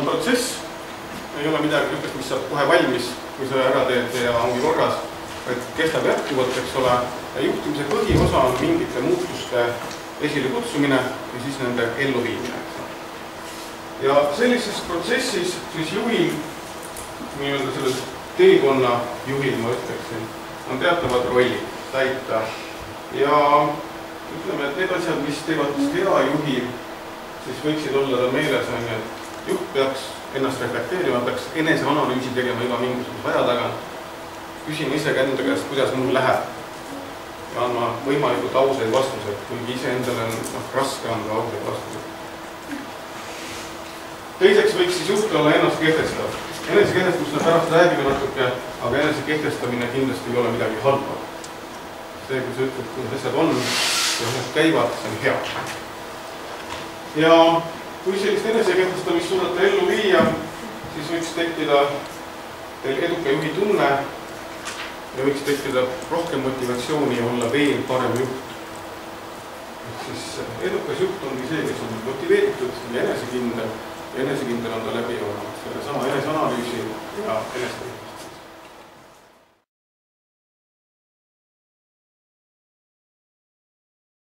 protsess, ei ole midagi niisugust, mis saab kohe valmis, kui sa ära teed ja ongi korras, et kestab jätkuvalt, eks ole, ja juhtimise põhiosa on mingite muutuste esile kutsumine ja siis nende elluviimine. Ja sellises protsessis siis juhil, nii-öelda selles teekonna juhil, ma ütleksin, on teatavad rollid täita. Ja ütleme, et need asjad, mis teevad hea juhi, siis võiksid olla tal meeles, et juht peaks ennast reflekteerima, peaks eneseanalüüsi tegema iga mingisuguse aja tagant. Küsima ise enda käest, kuidas mul läheb. Ja andma võimalikult ausaid vastused, kuigi ise endale on raske anda ausaid vastused. Teiseks võiks siis juht olla ennast kehtestav. Enesekehtestust me pärast räägime natuke, aga enesekehtestamine kindlasti ei ole midagi halba. See, kui sa ütled, kuidas asjad on ja asjad käivad, see on hea. Ja kui sellist enesekehtestamist suudate ellu viia, siis võiks tekkida teil eduka juhi tunne ja võiks tekkida rohkem motivatsiooni ja olla veel parem juht. Siis edukas juht ongi see, kes on motiveeritud ja enesekindel on ta läbi oma selle sama eneseanalüüsi ja enesekindel.